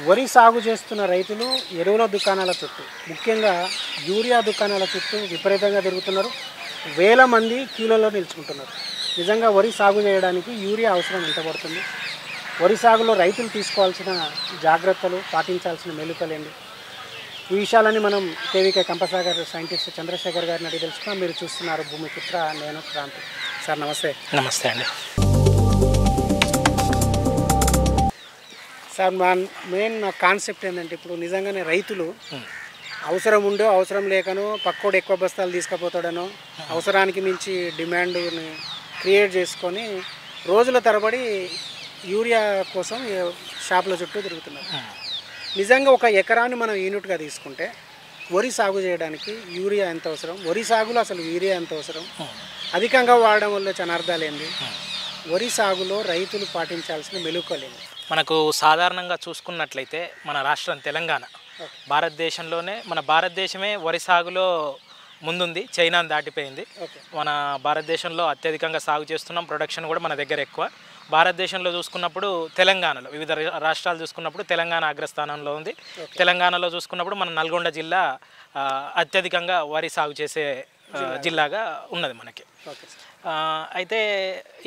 వరి సాగు చేస్తున్న రైతులు ఎరువుల దుకాణాల చుట్టూ, ముఖ్యంగా యూరియా దుకాణాల చుట్టూ విపరీతంగా తిరుగుతున్నారు. వేల మంది క్యూలలో నిలుచుకుంటున్నారు. నిజంగా వరి సాగు చేయడానికి యూరియా అవసరం ఎంత పడుతుంది? వరి సాగులో రైతులు తీసుకోవాల్సిన జాగ్రత్తలు, పాటించాల్సిన మెళుకువలేండి? ఈ విషయాలని మనం కేవీకే కంపసాగర్ సైంటిస్ట్ చంద్రశేఖర్ గారిని అడిగి తెలుసుకున్నాం. మీరు చూస్తున్నారు భూమిపుత్ర, నేను క్రాంతి. సార్ నమస్తే. నమస్తే అండి. సార్ మెయిన్ కాన్సెప్ట్ ఏంటంటే, ఇప్పుడు నిజంగానే రైతులు అవసరం ఉండో అవసరం లేకనో పక్కోడు ఎక్కువ బస్తాలు తీసుకుపోతాడనో అవసరానికి మించి డిమాండ్ని క్రియేట్ చేసుకొని రోజుల తరబడి యూరియా కోసం షాపుల చుట్టూ తిరుగుతున్నారు. నిజంగా ఒక ఎకరాన్ని మనం యూనిట్గా తీసుకుంటే వరి సాగు చేయడానికి యూరియా ఎంత అవసరం? వరి సాగులో అసలు యూరియా ఎంత అవసరం? అధికంగా వాడడం వల్ల అనర్థాలు ఏంది? వరి సాగులో రైతులు పాటించాల్సిన మెళుకువలేంది? మనకు సాధారణంగా చూసుకున్నట్లయితే మన రాష్ట్రం తెలంగాణ భారతదేశంలోనే, మన భారతదేశమే వరి సాగులో ముందుంది, చైనాను దాటిపోయింది. మన భారతదేశంలో అత్యధికంగా సాగు చేస్తున్నాం, ప్రొడక్షన్ కూడా మన దగ్గర ఎక్కువ. భారతదేశంలో చూసుకున్నప్పుడు తెలంగాణలో, వివిధ రాష్ట్రాలు చూసుకున్నప్పుడు తెలంగాణ అగ్రస్థానంలో ఉంది. తెలంగాణలో చూసుకున్నప్పుడు మన నల్గొండ జిల్లా అత్యధికంగా వరి సాగు చేసే జిల్లాగా ఉన్నది మనకి. అయితే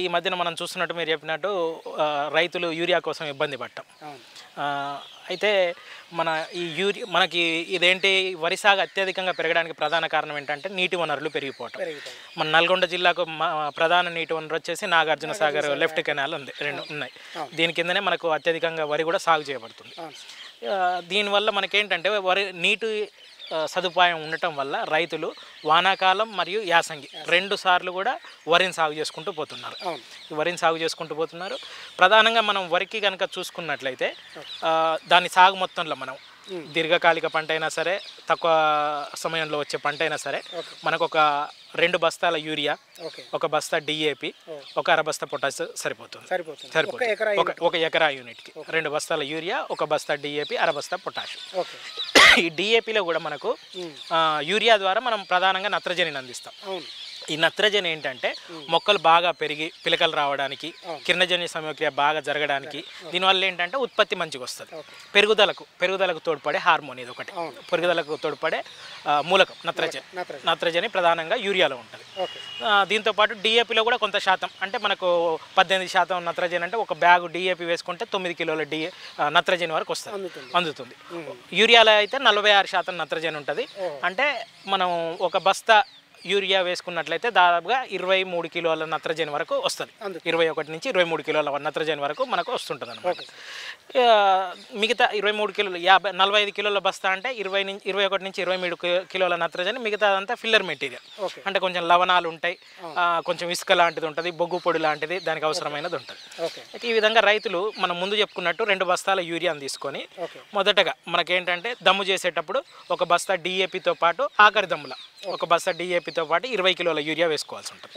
ఈ మధ్యన మనం చూస్తున్నట్టు, మీరు చెప్పినట్టు రైతులు యూరియా కోసం ఇబ్బంది పడటం. అయితే మనకి ఇదేంటి, వరి సాగు అత్యధికంగా పెరగడానికి ప్రధాన కారణం ఏంటంటే నీటి వనరులు పెరిగిపోవటం. మన నల్గొండ జిల్లాకు ప్రధాన నీటి వనరు వచ్చేసి నాగార్జున సాగర్ లెఫ్ట్ కెనాల్ ఉంది, రెండు ఉన్నాయి. దీని కిందనే మనకు అత్యధికంగా వరి కూడా సాగు చేయబడుతుంది. దీనివల్ల మనకేంటంటే నీటి సదుపాయం ఉండటం వల్ల రైతులు వానాకాలం మరియు యాసంగి 2 సార్లు కూడా వరిని సాగు చేసుకుంటూ పోతున్నారు. ప్రధానంగా మనం వరికి కనుక చూసుకున్నట్లయితే దాని సాగు మొత్తంలో మనం దీర్ఘకాలిక పంట అయినా సరే, తక్కువ సమయంలో వచ్చే పంట అయినా సరే, మనకు ఒక 2 బస్తాల యూరియా, 1 బస్తా డిఏపి, 1/2 బస్తా పొటాష్ సరిపోతుంది. ఒక ఎకరా యూనిట్కి 2 బస్తాల యూరియా, 1 బస్తా డిఏపి, 1/2 బస్తా పొటాష్. ఈ డిఏపిలో కూడా మనకు యూరియా ద్వారా మనం ప్రధానంగా నత్రజనిని అందిస్తాం. ఈ నత్రజని ఏంటంటే మొక్కలు బాగా పెరిగి పిలకలు రావడానికి, కిరణజన్య సమయక్రియ బాగా జరగడానికి, దీనివల్ల ఏంటంటే ఉత్పత్తి మంచిగా వస్తుంది. పెరుగుదలకు తోడ్పడే హార్మోన్ ఇది ఒకటి. పెరుగుదలకు తోడ్పడే మూలకం నత్రజని ప్రధానంగా యూరియాలో ఉంటుంది. దీంతోపాటు డిఏపిలో కూడా కొంత శాతం, అంటే మనకు 18% నత్రజని, అంటే ఒక బ్యాగు డిఏపి వేసుకుంటే 9 కిలోల నత్రజని వరకు అందుతుంది. యూరియాలో అయితే 46% నత్రజని ఉంటుంది. అంటే మనం ఒక బస్తా యూరియా వేసుకున్నట్లయితే దాదాపుగా 23 కిలోల నత్రజని వరకు వస్తుంది. 21 నుంచి 23 కిలోల నత్రజని వరకు మనకు వస్తుంటుంది అనమాట. మిగతా 23 కిలోలు 45 కిలోల బస్తా అంటే 21 నుంచి 23 కిలోల నత్రజని, మిగతాదంతా ఫిల్లర్ మెటీరియల్. అంటే కొంచెం లవణాలు ఉంటాయి, కొంచెం ఇసుక లాంటిది ఉంటుంది, బొగ్గు పొడి లాంటిది దానికి అవసరమైనది ఉంటుంది. అయితే ఈ విధంగా రైతులు మనం ముందు చెప్పుకున్నట్టు 2 బస్తాల యూరియాను తీసుకొని మొదటగా మనకేంటంటే దమ్ము చేసేటప్పుడు 1 బస్తా డిఏపితో పాటు, ఆఖరి దమ్ముల 1 బస్తా డిఏపితో పాటు 20 కిలోల యూరియా వేసుకోవాల్సి ఉంటుంది.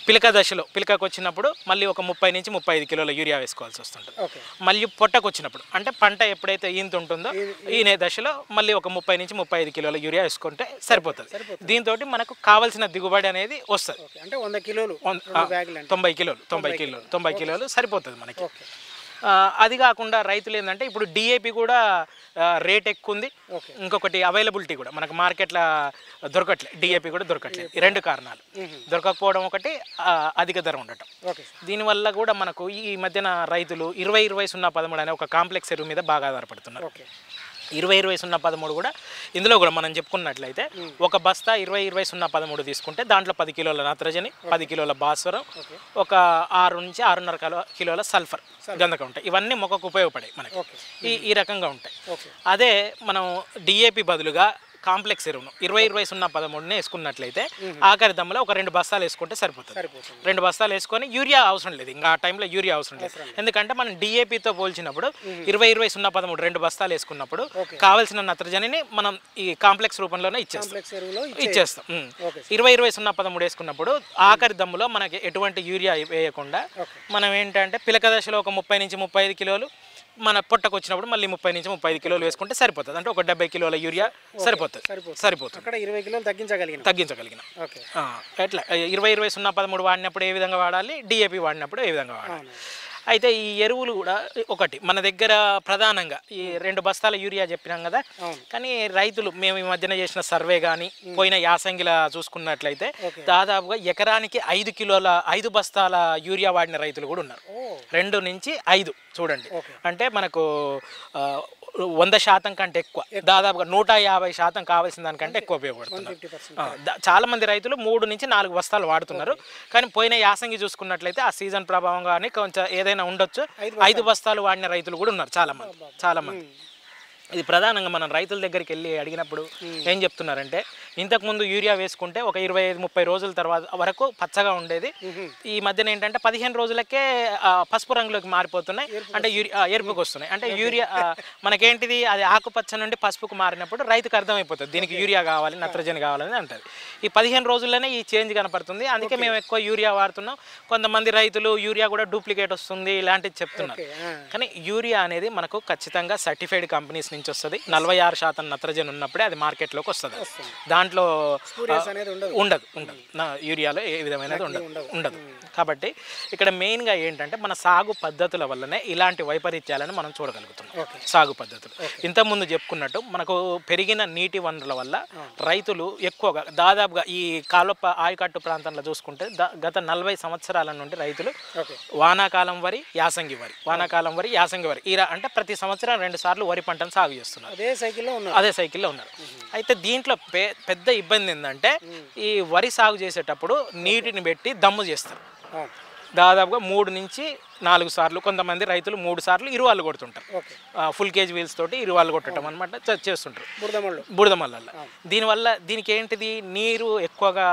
పిలక దశలో, పిలకకు వచ్చినప్పుడు మళ్ళీ ఒక 30 నుంచి 35 కిలోల యూరియా వేసుకోవాల్సి వస్తుంటుంది. మళ్ళీ పొట్టకు వచ్చినప్పుడు, అంటే పంట ఎప్పుడైతే ఈంత ఉంటుందో ఈనే దశలో మళ్ళీ ఒక 30 నుంచి 35 కిలోల యూరియా వేసుకుంటే సరిపోతుంది. దీంతో మనకు కావాల్సిన దిగుబడి అనేది వస్తుంది. అంటే 100 కిలోలు 90 కిలోలు సరిపోతుంది మనకి. అది కాకుండా రైతులు ఏంటంటే ఇప్పుడు డిఏపి కూడా రేట్ ఎక్కువ ఉంది, ఇంకొకటి అవైలబిలిటీ కూడా మనకు మార్కెట్లో దొరకట్లేదు, డిఏపి కూడా దొరకట్లేదు. ఈ 2 కారణాలు, దొరకకపోవడం ఒకటి, అధిక ధర ఉండటం. దీనివల్ల కూడా మనకు ఈ మధ్యన రైతులు 20-20-0-13 అనే ఒక కాంప్లెక్స్ ఎరువు మీద బాగా ఆధారపడుతున్నారు. 20-20-0-13 కూడా ఇందులో కూడా మనం చెప్పుకున్నట్లయితే 1 బస్తా 20-20-0-13 తీసుకుంటే దాంట్లో 10 కిలోల నత్రజని, 10 కిలోల భాస్వరం, ఒక 6 నుంచి 6.5 కిలోల సల్ఫర్ గంధకం ఉంటాయి. ఇవన్నీ మొక్కకు ఉపయోగపడాయి మనకి. ఈ రకంగా ఉంటాయి. అదే మనం డిఏపి బదులుగా కాంప్లెక్స్ ఎరువును 20-20-0-13 వేసుకున్నట్లయితే ఆఖరి దమ్ములో ఒక 2 బస్తాలు వేసుకుంటే సరిపోతుంది. 2 బస్తాలు వేసుకొని యూరియా అవసరం లేదు, ఇంకా ఆ టైంలో యూరియా అవసరం లేదు. ఎందుకంటే మనం డిఏపితో పోల్చినప్పుడు 20-20-0-13 2 బస్తాలు వేసుకున్నప్పుడు కావాల్సిన నత్రజనిని మనం ఈ కాంప్లెక్స్ రూపంలోనే ఇచ్చేస్తాం. 20-20-0-13 వేసుకున్నప్పుడు ఆఖరి దమ్ములో మనకి ఎటువంటి యూరియా వేయకుండా మనం ఏంటంటే పిలక దశలో ఒక 30 నుంచి 35 కిలోలు, మన పొట్టకు వచ్చినప్పుడు మళ్ళీ 30 నుంచి 35 కిలోలు వేసుకుంటే సరిపోతుంది. అంటే ఒక 70 కిలోల యూరియా సరిపోతుంది. అక్కడ 20 కిలోలు తగ్గించగలిగిన. ఎట్లా 20-20-0-13 వాడినప్పుడు ఏ విధంగా వాడాలి, డిఏపి వాడినప్పుడు ఏ విధంగా వాడాలి. అయితే ఈ ఎరువులు కూడా ఒకటి మన దగ్గర ప్రధానంగా ఈ 2 బస్తాల యూరియా చెప్పినాం కదా, కానీ రైతులు మేము ఈ మధ్యన చేసిన సర్వే కానీ పోయిన యాసంగిలా చూసుకున్నట్లయితే దాదాపుగా ఎకరానికి 5 కిలోల 5 బస్తాల యూరియా వాడిన రైతులు కూడా ఉన్నారు. 2 నుంచి 5 చూడండి, అంటే మనకు 100% కంటే ఎక్కువ, దాదాపుగా 150% కావాల్సిన దానికంటే ఎక్కువ ఉపయోగపడుతున్నారు. చాలా మంది రైతులు 3 నుంచి 4 బస్తాలు వాడుతున్నారు. కానీ పోయిన యాసంగి చూసుకున్నట్లయితే ఆ సీజన్ ప్రభావం కానీ కొంచెం ఏదైనా ఉండొచ్చు, 5 బస్తాలు వాడిన రైతులు కూడా ఉన్నారు చాలా మంది. ఇది ప్రధానంగా మనం రైతుల దగ్గరికి వెళ్ళి అడిగినప్పుడు ఏం చెప్తున్నారంటే, ఇంతకుముందు యూరియా వేసుకుంటే ఒక 25-30 రోజుల తర్వాత వరకు పచ్చగా ఉండేది, ఈ మధ్యన ఏంటంటే 15 రోజులకే పసుపు రంగులోకి మారిపోతున్నాయి, అంటే ఎరుపుకి వస్తున్నాయి. అంటే యూరియా మనకేంటిది, అది ఆకుపచ్చ నుండి పసుపుకు మారినప్పుడు రైతుకు అర్థమైపోతుంది దీనికి యూరియా కావాలి, నత్రజని కావాలని అంటారు. ఈ 15 రోజుల్లోనే ఈ చేంజ్ కనపడుతుంది. అందుకే మేము ఎక్కువ యూరియా వాడుతున్నాం. కొంతమంది రైతులు యూరియా కూడా డూప్లికేట్ వస్తుంది ఇలాంటివి చెప్తున్నారు. కానీ యూరియా అనేది మనకు ఖచ్చితంగా సర్టిఫైడ్ కంపెనీస్ నుంచి వస్తుంది. 46% నత్రజని ఉన్నప్పుడే అది మార్కెట్లోకి వస్తుంది. దాంట్లో ఉండదు యూరియాలో ఏ విధమైనది ఉండదు. కాబట్టి ఇక్కడ మెయిన్గా ఏంటంటే మన సాగు పద్ధతుల వల్లనే ఇలాంటి వైపరీత్యాలను మనం చూడగలుగుతున్నాం. సాగు పద్ధతులు ఇంతకుముందు చెప్పుకున్నట్టు మనకు పెరిగిన నీటి వనరుల వల్ల రైతులు ఎక్కువగా దాదాపుగా ఈ కాలువ ఆయకట్టు ప్రాంతంలో చూసుకుంటే గత 40 సంవత్సరాల నుండి రైతులు వానాకాలం వరి, యాసంగి వరి, వానాకాలం వరి, యాసంగి వరి అంటే ప్రతి సంవత్సరం 2 సార్లు వరి పంటను సాగు చేస్తున్నారు. అదే సైకిల్లో ఉన్నారు. అయితే దీంట్లో పెద్ద ఇబ్బంది ఏంటంటే ఈ వరి సాగు చేసేటప్పుడు నీటిని పెట్టి దమ్ము చేస్తారు. దాదాపుగా 3 నుంచి 4 సార్లు, కొంతమంది రైతులు 3 సార్లు ఇరువాళ్ళు కొడుతుంటారు. ఫుల్ కేజ్ వీల్స్ తోటి ఇరువాళ్ళు కొట్టడం అనమాట చేస్తుంటారు బురదమల్ల. దీనికి ఏంటిది, నీరు ఎక్కువగా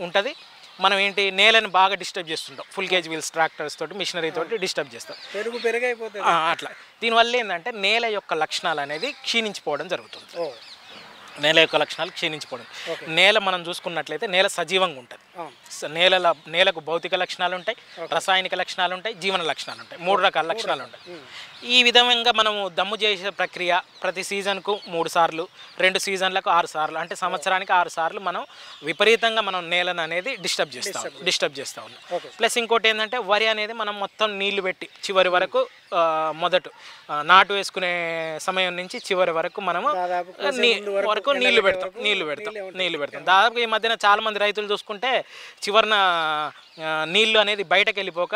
ఉంటుంది. మనం ఏంటి నేలను బాగా డిస్టర్బ్ చేస్తుంటాం. ఫుల్ కేజ్ వీల్స్ ట్రాక్టర్స్ తోటి, మిషనరీ తోటి డిస్టర్బ్ చేస్తాం. అట్లా దీనివల్ల ఏంటంటే నేల యొక్క లక్షణాలు అనేది క్షీణించిపోవడం జరుగుతుంది. నేల యొక్క లక్షణాలు క్షీణించిపోవడం. నేల మనం చూసుకున్నట్లయితే నేల సజీవంగా ఉంటుంది. నేలకు భౌతిక లక్షణాలు ఉంటాయి, రసాయనిక లక్షణాలు ఉంటాయి, జీవన లక్షణాలు ఉంటాయి. 3 రకాల లక్షణాలు ఉంటాయి. ఈ విధంగా మనము దమ్ము చేసే ప్రక్రియ ప్రతి సీజన్కు 3 సార్లు, 2 సీజన్లకు 6 సార్లు, అంటే సంవత్సరానికి 6 సార్లు మనం విపరీతంగా మనం నేలను అనేది డిస్టర్బ్ చేస్తూ ఉన్నాం. ప్లస్ ఇంకోటి ఏంటంటే వరి అనేది మనం మొత్తం నీళ్లు పెట్టి చివరి వరకు మొదట నాటు వేసుకునే సమయం నుంచి చివరి వరకు మనము నీళ్లు పెడతాం. దాదాపు ఈ మధ్యన చాలా మంది రైతులు చూసుకుంటే చివరిన నీళ్లు అనేది బయటకు వెళ్ళిపోక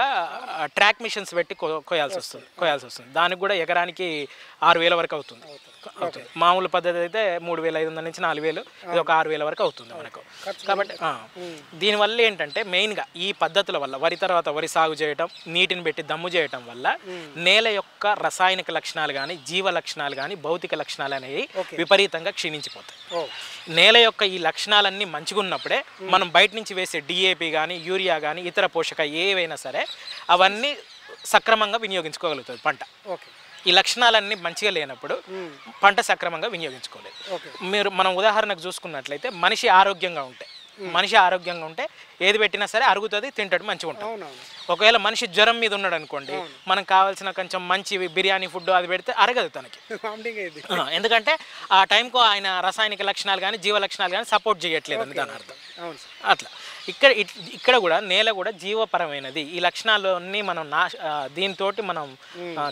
ట్రాక్ మిషన్స్ పెట్టి కోయాల్సి వస్తుంది. దానికి కూడా ఎకరానికి 6,000 వరకు అవుతుంది. మామూలు పద్ధతి అయితే 3,500 నుంచి 4,000, ఇది ఒక 6,000 వరకు అవుతుంది మనకు. కాబట్టి దీనివల్ల ఏంటంటే మెయిన్గా ఈ పద్ధతుల వల్ల వరి తర్వాత వరి సాగు చేయటం, నీటిని పెట్టి దమ్ము చేయటం వల్ల నేల యొక్క రసాయనిక లక్షణాలు కానీ, జీవ లక్షణాలు కానీ, భౌతిక లక్షణాలు అనేవి విపరీతంగా క్షీణించిపోతాయి. నేల యొక్క ఈ లక్షణాలన్నీ మంచిగా ఉన్నప్పుడే మనం బయట నుంచి వేసే డిఏపి కానీ, యూరియా కానీ, ఇతర పోషక ఏవైనా సరే అవన్నీ సక్రమంగా వినియోగించుకోగలుగుతుంది పంట. ఈ లక్షణాలన్నీ మంచిగా లేనప్పుడు పంట సక్రమంగా వినియోగించుకోలేదు. మనం ఉదాహరణకు చూసుకున్నట్లయితే మనిషి ఆరోగ్యంగా ఉంటే ఏది పెట్టినా సరే అరుగుతుంది, తింటాడు, మంచిగా ఉంటాడు. ఒకవేళ మనిషి జ్వరం మీద ఉన్నాడు అనుకోండి, మనకు కావాల్సిన కొంచెం మంచి బిర్యానీ ఫుడ్ అది పెడితే అరగదు తనకి. ఎందుకంటే ఆ టైంకు ఆయన రసాయనిక లక్షణాలు కానీ, జీవ లక్షణాలు కానీ సపోర్ట్ చేయట్లేదు అని దాని అర్థం. అట్లా ఇక్కడ కూడా నేల కూడా జీవపరమైనది. ఈ లక్షణాలన్నీ మనం దీంతో మనం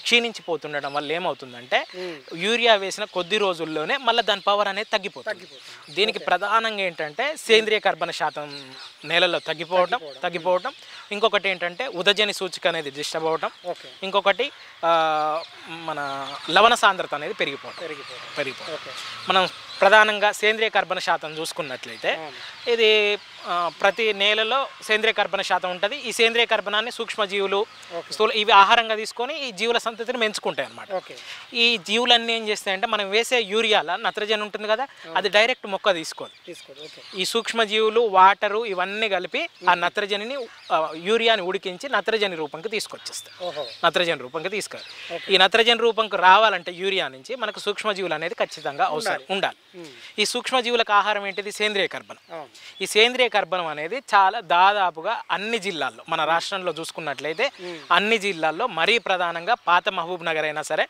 క్షీణించిపోతుండడం వల్ల ఏమవుతుందంటే యూరియా వేసిన కొద్ది రోజుల్లోనే మళ్ళీ దాని పవర్ అనేది తగ్గిపోతుంది. దీనికి ప్రధానంగా ఏంటంటే సేంద్రియ కర్బన శాతం నేలలో తగ్గిపోవటం, ఇంకొకటి ఏంటంటే ఉదజని సూచిక అనేది డిస్టర్బ్ అవ్వటం, ఇంకొకటి మన లవణ సాంద్రత అనేది పెరిగిపోవడం. మనం ప్రధానంగా సేంద్రియ కర్బన శాతం చూసుకున్నట్లయితే ఇది ప్రతి నేలలో సేంద్రియ కర్బన శాతం ఉంటుంది. ఈ సేంద్రియ కర్బనాన్ని సూక్ష్మజీవులు ఇవి ఆహారంగా తీసుకొని ఈ జీవుల సంతతిని పెంచుకుంటాయి అన్నమాట. ఈ జీవులన్నీ ఏం చేస్తాయంటే మనం వేసే యూరియాల నత్రజని ఉంటుంది కదా, అది డైరెక్ట్ మొక్క తీసుకోదు. ఈ సూక్ష్మజీవులు, వాటరు ఇవన్నీ కలిపి ఆ నత్రజనిని యూరియాని ఉడికించి నత్రజని రూపంకి తీసుకొచ్చేస్తాయి. ఈ నత్రజని రూపంకి రావాలంటే యూరియా నుంచి మనకు సూక్ష్మజీవులు అనేది ఖచ్చితంగా అవసరం ఉండాలి. ఈ సూక్ష్మజీవులకు ఆహారం ఏంటిది? సేంద్రియ కర్బనం. ఈ సేంద్రియ కర్బనం అనేది చాలా దాదాపుగా అన్ని జిల్లాల్లో, మన రాష్ట్రంలో చూసుకున్నట్లయితే అన్ని జిల్లాల్లో, మరీ ప్రధానంగా పాత మహబూబ్ నగర్ అయినా సరే,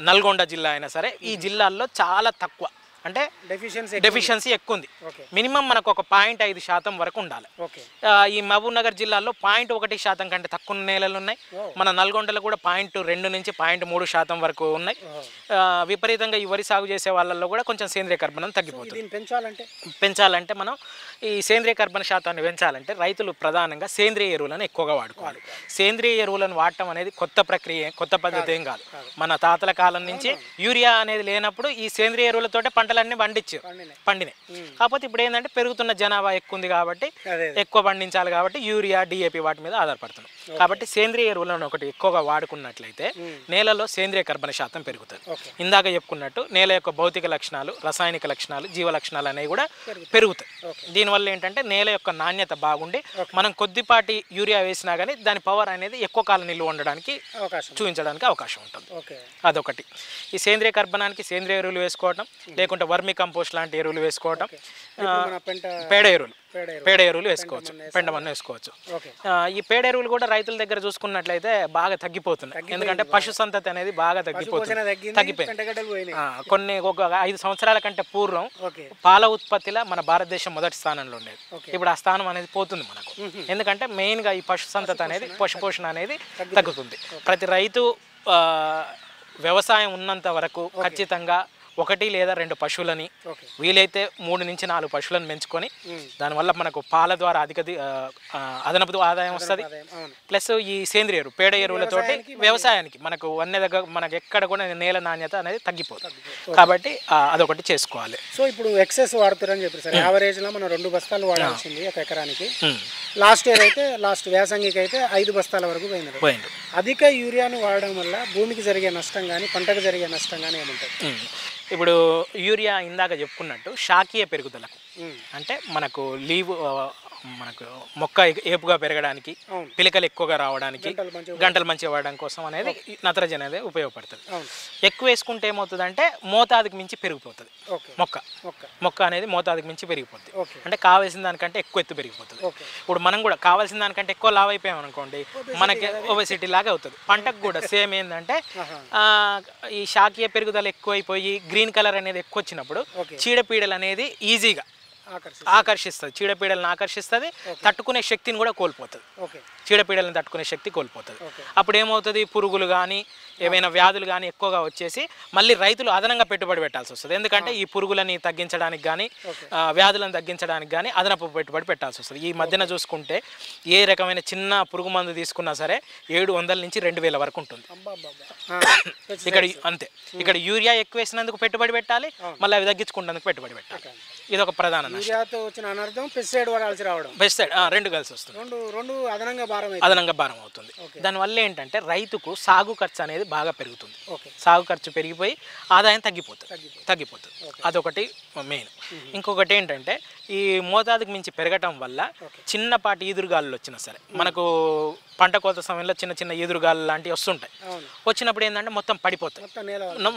నల్గొండ జిల్లా అయినా సరే, ఈ జిల్లాల్లో చాలా తక్కువ అంటే డెఫిషియన్సీ డెఫిషియన్సీ ఎక్కువ ఉంది. ఓకే మినిమం మనకు ఒక 0.5% వరకు ఉండాలి. ఓకే ఈ మహబూబ్ నగర్ జిల్లాలో 0.1% కంటే తక్కువ నేలలు ఉన్నాయి. మన నల్గొండలో కూడా 0.2 నుంచి 0.3% వరకు ఉన్నాయి. విపరీతంగా ఈ వరి సాగు చేసే వాళ్ళల్లో కూడా కొంచెం సేంద్రియ కర్బనం తగ్గిపోతుంది. దీన్ని పెంచాలంటే మనం ఈ సేంద్రియ కర్బన శాతాన్ని పెంచాలంటే రైతులు ప్రధానంగా సేంద్రియ ఎరువులను ఎక్కువగా వాడుకోవాలి. సేంద్రియ ఎరువులను వాడటం అనేది కొత్త ప్రక్రియ, కొత్త పద్ధతి ఏం కాదు. మన తాతల కాలం నుంచి యూరియా అనేది లేనప్పుడు ఈ సేంద్రియ ఎరువులతోటే పంటలన్నీ పండినాయి. కాకపోతే ఇప్పుడు ఏంటంటే పెరుగుతున్న జనాభా ఎక్కువ ఉంది కాబట్టి ఎక్కువ పండించాలి కాబట్టి యూరియా, డిఏపి వాటి మీద ఆధారపడుతున్నాం. కాబట్టి సేంద్రియ ఎరువులను ఒకటి ఎక్కువగా వాడుకున్నట్లయితే నేలలో సేంద్రియ కర్బన శాతం పెరుగుతుంది. ఇందాక చెప్పుకున్నట్టు నేల యొక్క భౌతిక లక్షణాలు, రసాయనిక లక్షణాలు, జీవ లక్షణాలు అనేవి కూడా పెరుగుతాయి. దీనివల్ల ఏంటంటే నేల యొక్క నాణ్యత బాగుండి మనం కొద్దిపాటి యూరియా వేసినా కానీ దాని పవర్ అనేది ఎక్కువ కాలం నిల్వ ఉండడానికి చూపించడానికి అవకాశం ఉంటుంది. అదొకటి. ఈ సేంద్రియ కర్బనానికి సేంద్రియ ఎరువులు వేసుకోవటం, లేకుంటే వర్మి కంపోస్ట్ లాంటి ఎరువులు వేసుకోవటం, పేడ ఎరువులు వేసుకోవచ్చు, పెండమన్న వేసుకోవచ్చు. ఈ పేడ ఎరువులు కూడా రైతుల దగ్గర చూసుకున్నట్లయితే బాగా తగ్గిపోతున్నాయి. ఎందుకంటే పశు సంతతి అనేది బాగా తగ్గిపోయింది. కొన్ని ఒక 5 సంవత్సరాల కంటే పూర్వం పాల ఉత్పత్తిలో మన భారతదేశం మొదటి స్థానంలో ఉండేది. ఇప్పుడు ఆ స్థానం అనేది పోతుంది మనకు. ఎందుకంటే మెయిన్గా ఈ పశు సంతతి అనేది, పశుపోషణ అనేది తగ్గుతుంది. ప్రతి రైతు వ్యవసాయం ఉన్నంత వరకు ఖచ్చితంగా 1 లేదా 2 పశువులని, వీలైతే 3 నుంచి 4 పశువులను పెంచుకొని దానివల్ల మనకు పాల ద్వారా అదనపు ఆదాయం వస్తుంది. ప్లస్ ఈ సేంద్రియ ఎరువు, పేడ ఎరువులతోటి వ్యవసాయానికి మనకు మనకు ఎక్కడ కూడా నేల నాణ్యత అనేది తగ్గిపోతుంది. కాబట్టి అదొకటి చేసుకోవాలి. సో ఇప్పుడు ఎక్సెస్ వాడుతారని చెప్పారు సార్. యావరేజ్లో మనం 2 బస్తాలు వాడాల్సింది ఒక ఎకరానికి. లాస్ట్ ఇయర్ అయితే, లాస్ట్ వేసంగికి అయితే 5 బస్తాల వరకు పోయింది. అధిక యూరియాను వాడడం వల్ల భూమికి జరిగే నష్టం కానీ, పంటకు జరిగే నష్టం కానీ ఏముంటుంది? ఇప్పుడు యూరియా ఇందాక చెప్పుకున్నట్టు శాఖీయ పెరుగుదలకు, అంటే మనకు మనకు మొక్క ఏపుగా పెరగడానికి, పిలకలు ఎక్కువగా రావడానికి, గంటలు మంచిగా వాడడం కోసం అనేది నత్రజని అనేది ఉపయోగపడుతుంది. ఎక్కువ వేసుకుంటే ఏమవుతుందంటే మోతాదుకు మించి పెరిగిపోతుంది మొక్క అనేది మోతాదుకు మించి పెరిగిపోతుంది. అంటే కావాల్సిన దానికంటే ఎక్కువ ఎత్తు పెరిగిపోతుంది. ఇప్పుడు మనం కూడా కావాల్సిన దానికంటే ఎక్కువ లావ్ అయిపోయాం అనుకోండి, మనకి ఒబెసిటీ లాగా అవుతుంది. పంటకు కూడా సేమ్ ఏంటంటే ఈ శాఖీయ పెరుగుదల ఎక్కువైపోయి గ్రీన్ కలర్ అనేది ఎక్కువ వచ్చినప్పుడు చీడపీడలు అనేది ఈజీగా ఆకర్షిస్తుంది. చీడపీడలను ఆకర్షిస్తుంది, తట్టుకునే శక్తిని కూడా కోల్పోతుంది. చీడపీడలను తట్టుకునే శక్తి కోల్పోతుంది. అప్పుడు ఏమవుతుంది, పురుగులు కానీ ఏమైనా వ్యాధులు కానీ ఎక్కువగా వచ్చేసి మళ్ళీ రైతులు అదనంగా పెట్టుబడి పెట్టాల్సి వస్తుంది. ఎందుకంటే ఈ పురుగులని తగ్గించడానికి కానీ, వ్యాధులను తగ్గించడానికి కానీ అదనపు పెట్టుబడి పెట్టాల్సి వస్తుంది. ఈ మధ్యన చూసుకుంటే ఏ రకమైన చిన్న పురుగు మందు తీసుకున్నా సరే 700 నుంచి 2000 వరకు ఉంటుంది. ఇక్కడ అంతే. ఇక్కడ యూరియా ఎక్కువ వేసినందుకు పెట్టుబడి పెట్టాలి, మళ్ళీ అవి తగ్గించుకున్నందుకు పెట్టుబడి పెట్టాలి. ఇది ఒక ప్రధాన పెస్టిసైడ్ రెండు కలిసి వస్తుంది, రెండు అదనంగా భారం అవుతుంది. దానివల్ల ఏంటంటే రైతుకు సాగు ఖర్చు అనేది బాగా పెరుగుతుంది. సాగు ఖర్చు పెరిగిపోయి ఆదాయం తగ్గిపోతుంది. అదొకటి మెయిన్. ఇంకొకటి ఏంటంటే ఈ మోతాదుకు మించి పెరగటం వల్ల చిన్నపాటి ఈదురుగాలు వచ్చినా సరే, మనకు పంట కోత సమయంలో చిన్న చిన్న ఈదురుగాలు లాంటివి వస్తుంటాయి. వచ్చినప్పుడు ఏంటంటే మొత్తం పడిపోతాయి,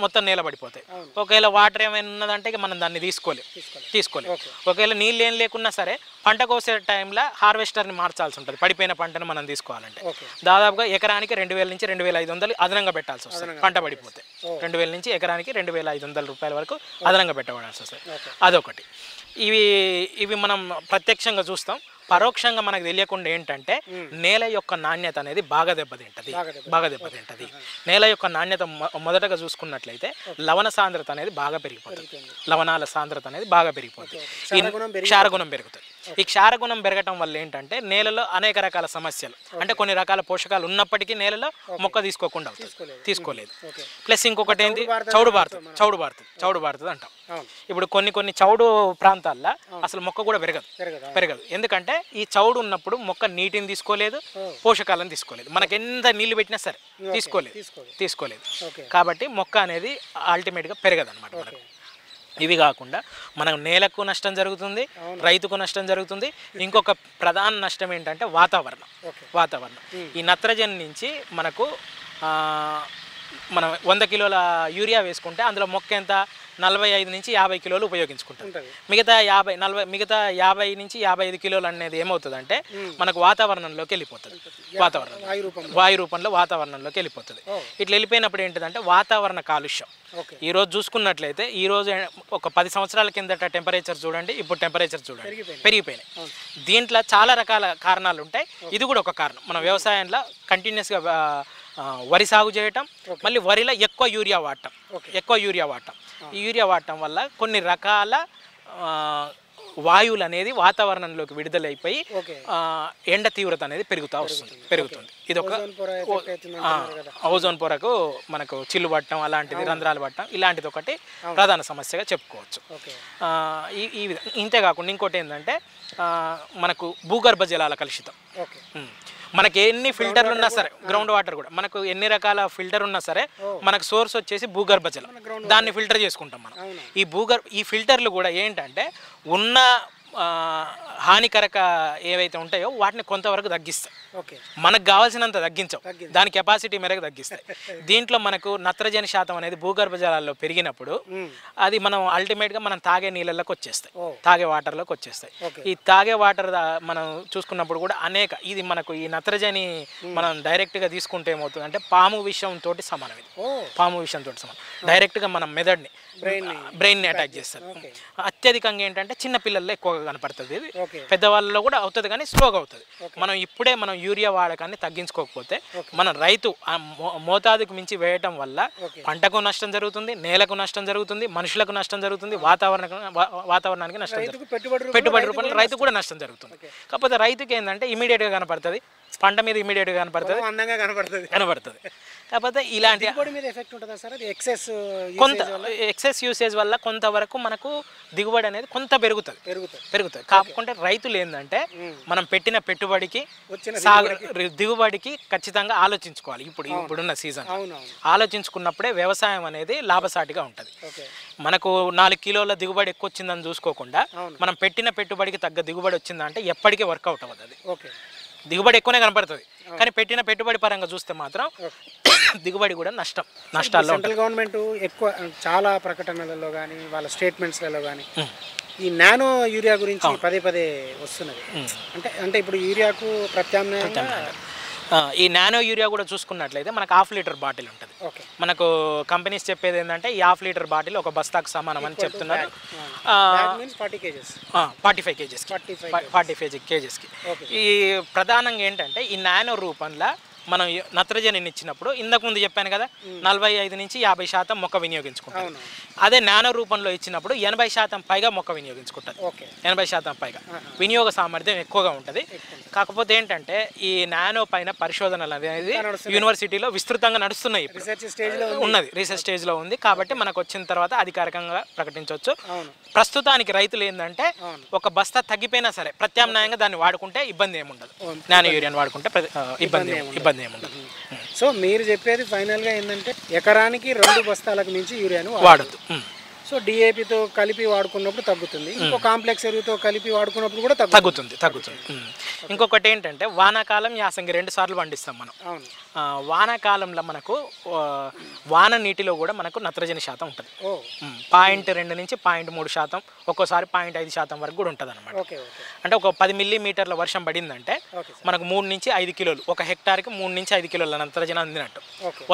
మొత్తం నేల పడిపోతాయి. ఒకవేళ వాటర్ ఏమైనా ఉన్నదంటే మనం దాన్ని తీసుకోలేము. ఒకవేళ నీళ్ళు ఏం లేకున్నా సరే పంట కోసే టైంలో హార్వెస్టర్ని మార్చాల్సి ఉంటుంది. పడిపోయిన పంటను మనం తీసుకోవాలంటే దాదాపుగా ఎకరానికి 2000 నుంచి 2500 అదనంగా పెట్టాల్సి వస్తుంది. పంట పడిపోతే 2000 నుంచి ఎకరానికి 2500 రూపాయల వరకు అదనంగా పెట్టబడాల్సి వస్తుంది. అదొకటి. ఇవి మనం ప్రత్యక్షంగా చూస్తాం. పరోక్షంగా మనకు తెలియకుండా ఏంటంటే నేల యొక్క నాణ్యత అనేది బాగా దెబ్బతింటది. నేల యొక్క నాణ్యత మొదటగా చూసుకున్నట్లయితే లవణ సాంద్రత అనేది బాగా పెరిగిపోతుంది. లవణాల సాంద్రత అనేది బాగా పెరిగిపోతుంది. క్షారగుణం పెరుగుతుంది. ఈ క్షారగుణం పెరగటం వల్ల ఏంటంటే నేలలో అనేక రకాల సమస్యలు, అంటే కొన్ని రకాల పోషకాలు ఉన్నప్పటికీ నేలలో మొక్క తీసుకోకుండా తీసుకోలేదు. ప్లస్ ఇంకొకటి ఏంటి, చౌడు బారుతుంది అంటాం. ఇప్పుడు కొన్ని చౌడు ప్రాంతాల్లో అసలు మొక్క కూడా పెరగదు. ఎందుకంటే ఈ చౌడు ఉన్నప్పుడు మొక్క నీటిని తీసుకోలేదు, పోషకాలను తీసుకోలేదు. మనకి ఎంత నీళ్లు పెట్టినా సరే తీసుకోలేదు. కాబట్టి మొక్క అనేది అల్టిమేట్గా పెరగదు అనమాట మనకు. ఇవి కాకుండా మనకు నేలకు నష్టం జరుగుతుంది, రైతుకు నష్టం జరుగుతుంది. ఇంకొక ప్రధాన నష్టం ఏంటంటే వాతావరణం. ఈ నత్రజని నుంచి మనకు మనం 100 కిలోల యూరియా వేసుకుంటే అందులో మొక్క ఎంత 45 నుంచి 50 కిలోలు ఉపయోగించుకుంటాం. మిగతా 50 నుంచి 55 కిలోలు అనేది ఏమవుతుందంటే మనకు వాతావరణంలోకి వెళ్ళిపోతుంది. వాయు రూపంలో వాతావరణంలోకి వెళ్ళిపోతుంది. ఇట్లా వెళ్ళిపోయినప్పుడు ఏంటిదంటే వాతావరణ కాలుష్యం. ఈ రోజు చూసుకున్నట్లయితే ఈ రోజు ఒక 10 సంవత్సరాల కిందట టెంపరేచర్ చూడండి, ఇప్పుడు టెంపరేచర్ చూడండి పెరిగిపోయినాయి. దీంట్లో చాలా రకాల కారణాలు ఉంటాయి. ఇది కూడా ఒక కారణం. మన వ్యవసాయంలో కంటిన్యూస్గా వరి సాగు చేయటం, మళ్ళీ వరిలో ఎక్కువ యూరియా వాడటం. ఈ యూరియా వాడటం వల్ల కొన్ని రకాల వాయువులు అనేది వాతావరణంలోకి విడుదలైపోయి ఎండ తీవ్రత అనేది పెరుగుతుంది. ఇది ఒక ఓజోన్ పొరకు మనకు చిల్లు పట్టడం, అలాంటిది రంధ్రాలు పట్టడం, ఇలాంటిది ఒకటి ప్రధాన సమస్యగా చెప్పుకోవచ్చు. ఈ ఇంతే కాకుండా ఇంకోటి ఏంటంటే మనకు భూగర్భ జలాల కలుషితం. మనకి ఎన్ని ఫిల్టర్లు ఉన్నా సరే, గ్రౌండ్ వాటర్ కూడా మనకు ఎన్ని రకాల ఫిల్టర్ ఉన్నా సరే మనకు సోర్స్ వచ్చేసి భూగర్భ జలం. దాన్ని ఫిల్టర్ చేసుకుంటాం మనం. ఈ ఫిల్టర్లు కూడా ఏంటంటే ఉన్న హానికరక ఏవైతే ఉంటాయో వాటిని కొంతవరకు తగ్గిస్తాయి. మనకు కావాల్సినంత తగ్గించవు, దాని కెపాసిటీ మేరకు తగ్గిస్తాయి. దీంట్లో మనకు నత్రజని శాతం అనేది భూగర్భ జలాల్లో పెరిగినప్పుడు అది మనం అల్టిమేట్గా మనం తాగే నీళ్ళలోకి వచ్చేస్తాయి, తాగే వాటర్లోకి వచ్చేస్తాయి. ఈ తాగే వాటర్ మనం చూసుకున్నప్పుడు కూడా ఇది మనకు ఈ నత్రజని మనం డైరెక్ట్గా తీసుకుంటే ఏమవుతుంది అంటే పాము విషంతో సమానం. ఇది పాము విషంతో సమానం. డైరెక్ట్గా మనం మెదడుని బ్రెయిన్ని అటాక్ చేస్తారు. అత్యధికంగా ఏంటంటే చిన్న పిల్లల్లో ఎక్కువగా కనపడుతుంది. ఇది పెద్దవాళ్ళలో కూడా అవుతుంది కానీ స్లోగా అవుతుంది. మనం యూరియా వాడకాన్ని తగ్గించుకోకపోతే మన రైతు మోతాదుకు మించి వేయటం వల్ల పంటకు నష్టం జరుగుతుంది, నేలకు నష్టం జరుగుతుంది, మనుషులకు నష్టం జరుగుతుంది, వాతావరణానికి నష్టం జరుగుతుంది, పెట్టుబడి రూపంలో రైతు కూడా నష్టం జరుగుతుంది. కాకపోతే రైతుకి ఏంటంటే ఇమీడియట్గా కనపడుతుంది, పంట మీద ఇమీడియట్గా కనపడుతుంది, అందంగా కనపడుతుంది. కాకపోతే ఇలాంటి కొంత ఎక్సెస్ యూసేజ్ వల్ల కొంతవరకు మనకు దిగుబడి అనేది కొంత పెరుగుతుంది. కాకపోతే రైతులు ఏంటంటే మనం పెట్టిన పెట్టుబడికి దిగుబడికి ఖచ్చితంగా ఆలోచించుకోవాలి. ఇప్పుడున్న సీజన్ ఆలోచించుకున్నప్పుడే వ్యవసాయం అనేది లాభసాటిగా ఉంటుంది. మనకు 4 కిలోల దిగుబడి ఎక్కువ వచ్చిందని చూసుకోకుండా మనం పెట్టిన పెట్టుబడికి తగ్గ దిగుబడి వచ్చిందంటే ఎప్పటికీ వర్కౌట్ అవ్వదు. అది దిగుబడి ఎక్కువనే కనపడుతుంది కానీ పెట్టిన పెట్టుబడి పరంగా చూస్తే మాత్రం దిగుబడి కూడా నష్టాల్లో. సెంట్రల్ గవర్నమెంట్ ఎక్కువ చాలా ప్రకటనలలో కానీ వాళ్ళ స్టేట్మెంట్స్లలో కానీ ఈ నానో యూరియా గురించి పదే వస్తున్నది. అంటే ఇప్పుడు యూరియాకు ప్రత్యామ్నాయంగా ఈ నానో యూరియా కూడా చూసుకున్నట్లయితే మనకు 1/2 లీటర్ బాటిల్ ఉంటుంది. మనకు కంపెనీస్ చెప్పేది ఏంటంటే ఈ 1/2 లీటర్ బాటిల్ ఒక బస్తాకు సమానం అని చెప్తున్నారు. 45 కేజెస్కి. ఈ ప్రధానంగా ఏంటంటే ఈ నానో రూపంలో మనం నత్రజనిని ఇచ్చినప్పుడు ఇంతకు ముందు చెప్పాను కదా 45 నుంచి 50% మొక్క వినియోగించుకుంటాం. అదే నానో రూపంలో ఇచ్చినప్పుడు 80% పైగా మొక్క వినియోగించుకుంటుంది. 80% పైగా వినియోగ సామర్థ్యం ఎక్కువగా ఉంటుంది. కాకపోతే ఏంటంటే ఈ నానో పైన పరిశోధనలు అనేది యూనివర్సిటీలో విస్తృతంగా నడుస్తున్నాయి. రీసెర్చ్ స్టేజ్లో ఉంది. కాబట్టి మనకు వచ్చిన తర్వాత అధికారికంగా ప్రకటించవచ్చు. ప్రస్తుతానికి రైతులు ఏంటంటే ఒక బస్తా తగ్గిపోయినా సరే ప్రత్యామ్నాయంగా దాన్ని వాడుకుంటే ఇబ్బంది ఏముండదు. నానో యూరియాని వాడుకుంటే ఇబ్బంది ఏముండదు. సో మీరు చెప్పేది ఫైనల్గా ఏంటంటే ఎకరానికి 2 బస్తాలకు మించి యూరియాను వాడద్దు. సో డిఏపితో కలిపి వాడుకున్నప్పుడు తగ్గుతుంది, ఇంకో కాంప్లెక్స్ ఎరువుతో కలిపి వాడుకున్నప్పుడు కూడా తగ్గుతుంది. ఇంకొకటి ఏంటంటే వానాకాలం యాసంగి 2 సార్లు పండిస్తాం మనం. వానాకాలంలో మనకు వాన నీటిలో కూడా మనకు నత్రజని శాతం ఉంటుంది. 0.2 నుంచి 0.3%, ఒక్కోసారి 0.5% వరకు కూడా ఉంటుంది అనమాట. అంటే ఒక 10 మిల్లీమీటర్ల వర్షం పడిందంటే మనకు 3 నుంచి 5 కిలోలు, ఒక హెక్టార్కి 3 నుంచి 5 కిలోల నత్రజని అందినట్టు.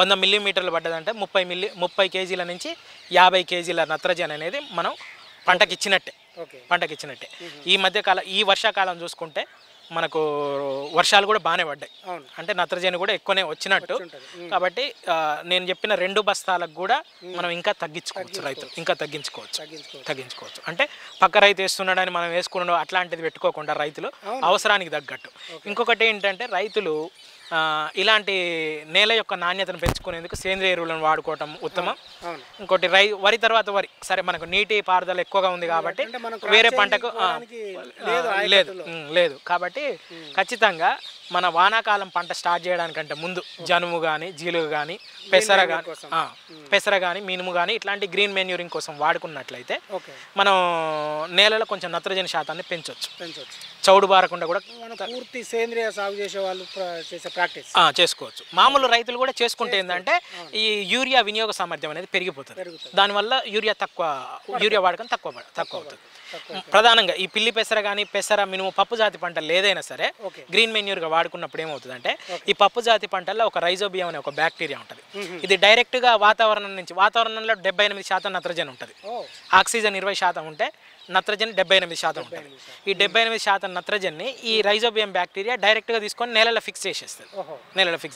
100 మిల్లీమీటర్లు పడ్డదంటే 30 కేజీల నుంచి 50 కేజీల నత్రజని అనేది మనం పంటకి ఇచ్చినట్టే. ఈ వర్షాకాలం చూసుకుంటే మనకు వర్షాలు కూడా బాగానే పడ్డాయి. అంటే నత్రజని కూడా ఎక్కువనే వచ్చినట్టు. కాబట్టి నేను చెప్పిన 2 బస్తాలకు కూడా మనం ఇంకా తగ్గించుకోవచ్చు. రైతులు ఇంకా తగ్గించుకోవచ్చు. అంటే పక్క రైతు వేస్తున్నాడని మనం వేసుకున్నాడు అట్లాంటిది పెట్టుకోకుండా రైతులు అవసరానికి తగ్గట్టు. ఇంకొకటి ఏంటంటే రైతులు ఇలాంటి నేల యొక్క నాణ్యతను పెంచుకునేందుకు సేంద్రియ ఎరువులను వాడుకోవటం ఉత్తమం. ఇంకోటి వరి తర్వాత వరి సరే మనకు నీటి పారుదల ఎక్కువగా ఉంది కాబట్టి వేరే పంటకు లేదు కాబట్టి ఖచ్చితంగా మన వానాకాలం పంట స్టార్ట్ చేయడానికంటే ముందు జనుము కానీ జీలుగు కానీ పెసర కానీ మినుము కానీ ఇట్లాంటి గ్రీన్ మెన్యూరింగ్ కోసం వాడుకున్నట్లయితే మనం నేలలో కొంచెం నత్రజని శాతాన్ని పెంచవచ్చు. చౌడు బారకుండా కూడా పూర్తి సేంద్రియ సాగు చేసే వాళ్ళు చేసే ప్రాక్టీస్ చేసుకోవచ్చు. మామూలు రైతులు కూడా చేసుకుంటే ఏంటంటే ఈ యూరియా వినియోగ సామర్థ్యం అనేది పెరిగిపోతుంది. దానివల్ల యూరియా వాడకం తక్కువ అవుతుంది. ప్రధానంగా ఈ పిల్లి పెసర కానీ పెసర మినుము పప్పు జాతి పంటలు ఏదైనా సరే గ్రీన్ మెన్యూర్గా వాడుకున్నప్పుడు ఏమవుతుందంటే ఈ పప్పు జాతి పంటల్లో ఒక రైజోబియం అనే ఒక బ్యాక్టీరియా ఉంటుంది. ఇది డైరెక్ట్గా వాతావరణంలో 78% నత్రజని ఉంటుంది. ఆక్సిజన్ 20% ఉంటే నత్రజని 78% ఉంటుంది. ఈ 78% నత్రజన్ని ఈ రైజోబియం బ్యాక్టీరియా డైరెక్ట్గా తీసుకొని నేలలో ఫిక్స్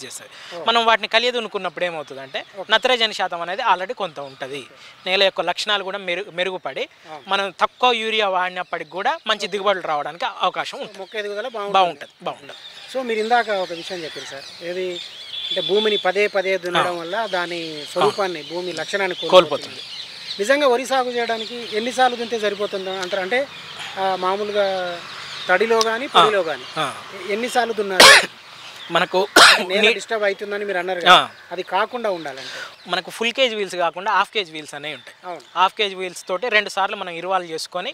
చేస్తుంది. మనం వాటిని కలియదునుకున్నప్పుడు ఏమవుతుందంటే నత్రజని శాతం అనేది ఆల్రెడీ కొంత ఉంటుంది. నేల యొక్క లక్షణాలు కూడా మెరుగుపడి మనం తక్కువ యూరియా వాడినప్పటికి కూడా మంచి దిగుబడులు రావడానికి అవకాశం ఉంటుంది. మొక్క ఎదుగుదల బాగుంటుంది. సో మీరు ఇందాక ఒక విషయం చెప్పారు సార్, ఏది అంటే భూమిని పదే దున్నడం వల్ల దాని స్వరూపాన్ని భూమి లక్షణాన్ని కోల్పోతుంది. నిజంగా వరి సాగు చేయడానికి ఎన్నిసార్లు దున్నితే సరిపోతుందో అంటారు? అంటే మామూలుగా తడిలో కానీ పొడిలో కానీ ఎన్నిసార్లు దున్నారు? మనకు డిస్టర్బ్ అవుతుందని మీరు అన్నారు కదా, అది కాకుండా ఉండాలంటే మనకు ఫుల్ కేజ్ వీల్స్ కాకుండా హాఫ్ కేజ్ వీల్స్ అనేవి ఉంటాయి. హాఫ్ కేజ్ వీల్స్ తోటి 2 సార్లు మనం ఇరువాలు చేసుకొని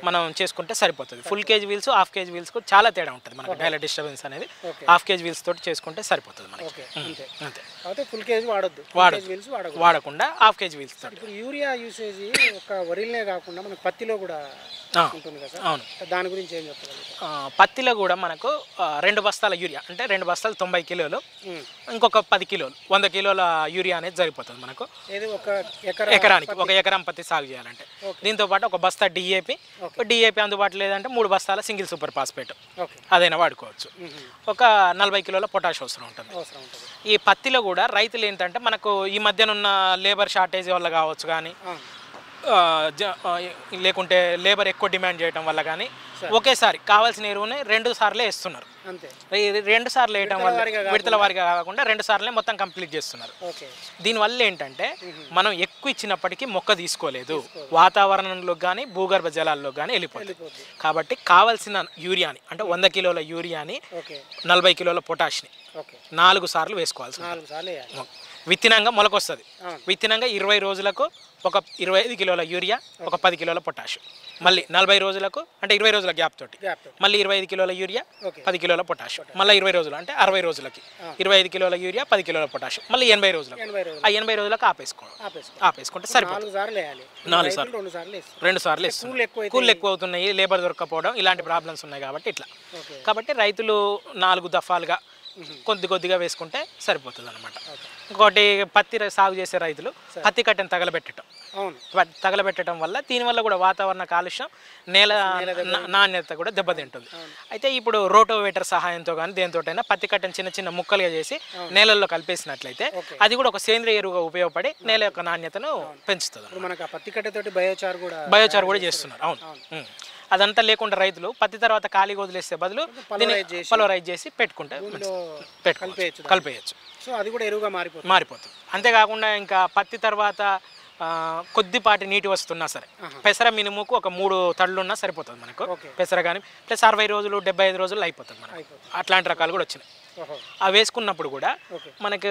మనం చేసుకుంటే సరిపోతుంది. Full cage wheels half cage wheels కు చాలా తేడా ఉంటుంది. మనకు డైలర్ డిస్టర్బెన్స్ అనేది హాఫ్ కేజ్ వీల్స్ తోటి చేసుకుంటే సరిపోతుంది మనకి. అంతే ఫుల్ కేజ్ వాడకుండా హాఫ్ కేజ్ వీల్స్ తోటి. ఇప్పుడు యూరియా యూసేజ్ ఒక వరిలనే కాకుండా మనకు పత్తిలో కూడా ఉంటుంది కదా. అవును, దాని గురించి ఏం చెప్పగలుగుతారు? పత్తిలో కూడా మనకు 2 బస్తాల యూరియా అంటే 2 బస్తాలు 90 కిలోలు, ఇంకొక 10 కిలోలు 100 కిలోల యూరియా అనేది సరిపోతుంది మనకు ఎకరానికి. ఒక ఎకరం పత్తి సాగు చేయాలంటే దీంతో పాటు ఒక బస్తా డిఏపి అందుబాటులో లేదంటే 3 బస్తాల సింగిల్ సూపర్ ఫాస్ఫేట్ అదైనా వాడుకోవచ్చు. ఒక 40 కిలోల పొటాష్ అవసరం ఉంటుంది. ఈ పత్తిలో కూడా రైతులు ఏంటంటే మనకు ఈ మధ్యనున్న లేబర్ షార్టేజ్ వల్ల కావచ్చు కానీ లేకుంటే లేబర్ ఎక్కువ డిమాండ్ చేయడం వల్ల కానీ ఒకేసారి కావాల్సిన ఎరువుని 2 సార్లే వేస్తున్నారు. 2 సార్లు వేయడం వల్ల విడతల వారిగా కాకుండా 2 సార్లే మొత్తం కంప్లీట్ చేస్తున్నారు. దీనివల్ల ఏంటంటే మనం ఎక్కువ ఇచ్చినప్పటికీ మొక్క తీసుకోలేదు, వాతావరణంలో కానీ భూగర్భ జలాల్లో కానీ వెళ్ళిపోతుంది. కాబట్టి కావాల్సిన యూరియాని అంటే 100 కిలోల యూరియాని 40 కిలోల పొటాష్ని 4 సార్లు వేసుకోవాల్సి విత్తినంగా మొలకొస్తుంది. విత్తినంగా 20 రోజులకు ఒక 25 కిలోల యూరియా, ఒక 10 కిలోల పొటాష్, మళ్ళీ 40 రోజులకు అంటే 20 రోజుల గ్యాప్ తోటి మళ్ళీ 25 కిలోల యూరియా 10 కిలోల పొటాష్, మళ్ళీ 20 రోజులు అంటే 60 రోజులకి 25 కిలోల యూరియా 10 కిలోల పొటాష్, మళ్ళీ 80 రోజులకు ఆ 80 రోజులకు ఆపేసుకుంటే సరిపోతుంది. 4 సార్లు 2 సార్లు ఇస్తుంది. కూళ్ళు ఎక్కువ అవుతున్నాయి, లేబర్ దొరకపోవడం ఇలాంటి ప్రాబ్లమ్స్ ఉన్నాయి కాబట్టి ఇట్లా. కాబట్టి రైతులు 4 దఫాలుగా కొద్దిగా వేసుకుంటే సరిపోతుంది అనమాట. ఇంకోటి పత్తి సాగు చేసే రైతులు పత్తి కట్టెను తగలబెట్టడం వల్ల దీనివల్ల కూడా వాతావరణ కాలుష్యం, నేల నాణ్యత కూడా దెబ్బతింటుంది. అయితే ఇప్పుడు రోటోవేటర్ సహాయంతో కానీ దేనితోటైనా పత్తి కట్టెను చిన్న చిన్న ముక్కలుగా చేసి నేలల్లో కలిపేసినట్లయితే అది కూడా ఒక సేంద్రియ ఎరువుగా ఉపయోగపడి నేల యొక్క నాణ్యతను పెంచుతుంది. బయోచార్ కూడా చేస్తున్నారు. అవును, అదంతా లేకుండా రైతులు పత్తి తర్వాత ఖాళీగా వదిలేసే బదులు పలోరైజ్ చేసి కలిపేయచ్చు. సో అది కూడా ఎరువుగా మారిపోతుంది. అంతేకాకుండా ఇంకా పత్తి తర్వాత కొద్దిపాటి నీటి వస్తున్నా సరే పెసర మినుముకు ఒక 3 తడులు ఉన్నా సరిపోతుంది మనకు. పెసర కానీ ప్లస్ 60 రోజులు 75 రోజులు అయిపోతుంది మనకు. అట్లాంటి రకాలు కూడా వచ్చినాయి. అవి వేసుకున్నప్పుడు కూడా మనకు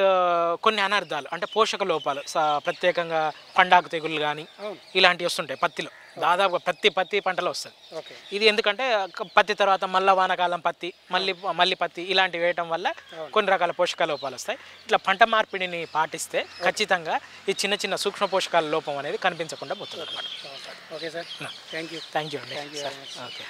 కొన్ని అనర్థాలు అంటే పోషక లోపాలు, ప్రత్యేకంగా పండాకు తెగుళ్ళు కానీ ఇలాంటివి వస్తుంటాయి పత్తిలో. దాదాపుగా పత్తి పంటలో వస్తుంది. ఇది ఎందుకంటే పత్తి తర్వాత మళ్ళీ వానాకాలం పత్తి, మళ్ళీ పత్తి ఇలాంటివి వేయటం వల్ల కొన్ని రకాల పోషక లోపాలు వస్తాయి. ఇట్లా పంట మార్పిడిని పాటిస్తే ఖచ్చితంగా ఈ చిన్న చిన్న సూక్ష్మ పోషకాల లోపం అనేది కనిపించకుండా పోతుంది అనమాట. ఓకే సార్, థ్యాంక్ యూ అండి. ఓకే.